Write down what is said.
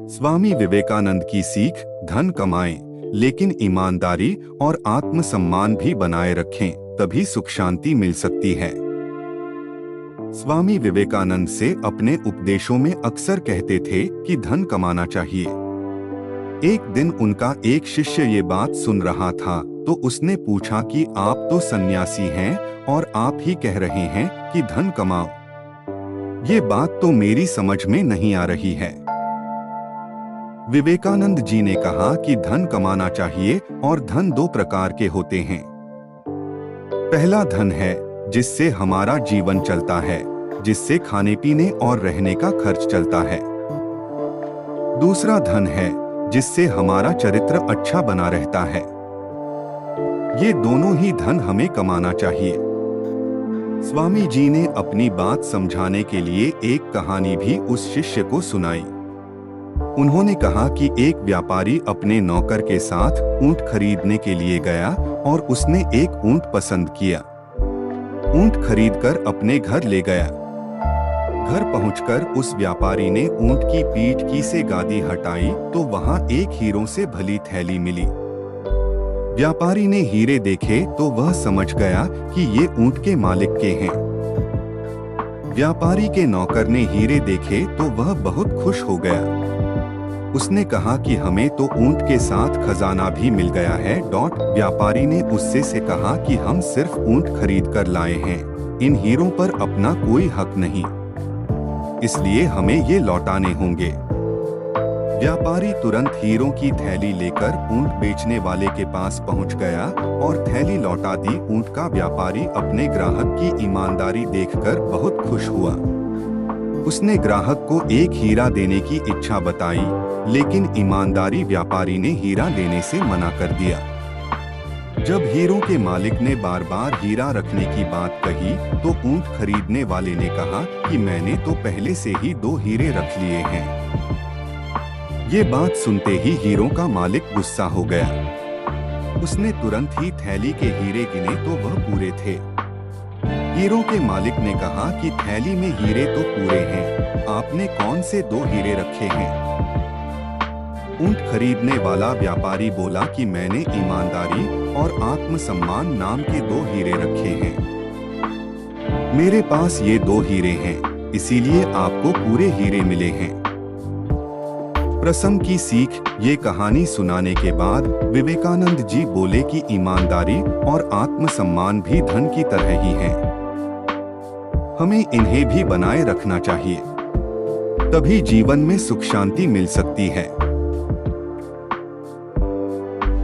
स्वामी विवेकानंद की सीख, धन कमाएं, लेकिन ईमानदारी और आत्मसम्मान भी बनाए रखें, तभी सुख शांति मिल सकती है। स्वामी विवेकानंद से अपने उपदेशों में अक्सर कहते थे कि धन कमाना चाहिए। एक दिन उनका एक शिष्य ये बात सुन रहा था तो उसने पूछा कि आप तो सन्यासी हैं और आप ही कह रहे हैं कि धन कमाओ। ये बात तो मेरी समझ में नहीं आ रही है। विवेकानंद जी ने कहा कि धन कमाना चाहिए और धन दो प्रकार के होते हैं। पहला धन है जिससे हमारा जीवन चलता है, जिससे खाने पीने और रहने का खर्च चलता है। दूसरा धन है जिससे हमारा चरित्र अच्छा बना रहता है। ये दोनों ही धन हमें कमाना चाहिए। स्वामी जी ने अपनी बात समझाने के लिए एक कहानी भी उस शिष्य को सुनाई। उन्होंने कहा कि एक व्यापारी अपने नौकर के साथ ऊंट खरीदने के लिए गया और उसने एक ऊंट पसंद किया। ऊंट खरीदकर अपने घर ले गया। घर पहुंचकर उस व्यापारी ने ऊंट की पीठ की से गादी हटाई तो वहां एक हीरों से भली थैली मिली। व्यापारी ने हीरे देखे तो वह समझ गया कि ये ऊंट के मालिक के हैं। व्यापारी के नौकर ने हीरे देखे तो वह बहुत खुश हो गया। उसने कहा कि हमें तो ऊंट के साथ खजाना भी मिल गया है। व्यापारी ने उससे से कहा कि हम सिर्फ ऊंट खरीद कर लाए हैं, इन हीरों पर अपना कोई हक नहीं, इसलिए हमें ये लौटाने होंगे। व्यापारी तुरंत हीरों की थैली लेकर ऊंट बेचने वाले के पास पहुंच गया और थैली लौटा दी। ऊंट का व्यापारी अपने ग्राहक की ईमानदारी देखकर बहुत खुश हुआ। उसने ग्राहक को एक हीरा देने की इच्छा बताई, लेकिन ईमानदारी व्यापारी ने हीरा लेने से मना कर दिया। जब हीरों के मालिक ने बार बार हीरा रखने की बात कही तो ऊंट खरीदने वाले ने कहा कि मैंने तो पहले से ही 2 हीरे रख लिए हैं। ये बात सुनते ही हीरों का मालिक गुस्सा हो गया। उसने तुरंत ही थैली के हीरे गिने तो वह पूरे थे। हीरों के मालिक ने कहा कि थैली में हीरे तो पूरे हैं, आपने कौन से 2 हीरे रखे हैं? ऊंट खरीदने वाला व्यापारी बोला कि मैंने ईमानदारी और आत्मसम्मान नाम के 2 हीरे रखे हैं। मेरे पास ये 2 हीरे हैं, इसीलिए आपको पूरे हीरे मिले हैं। प्रसंग की सीख, ये कहानी सुनाने के बाद विवेकानंद जी बोले कि ईमानदारी और आत्मसम्मान भी धन की तरह ही हैं। हमें इन्हें भी बनाए रखना चाहिए, तभी जीवन में सुख शांति मिल सकती है।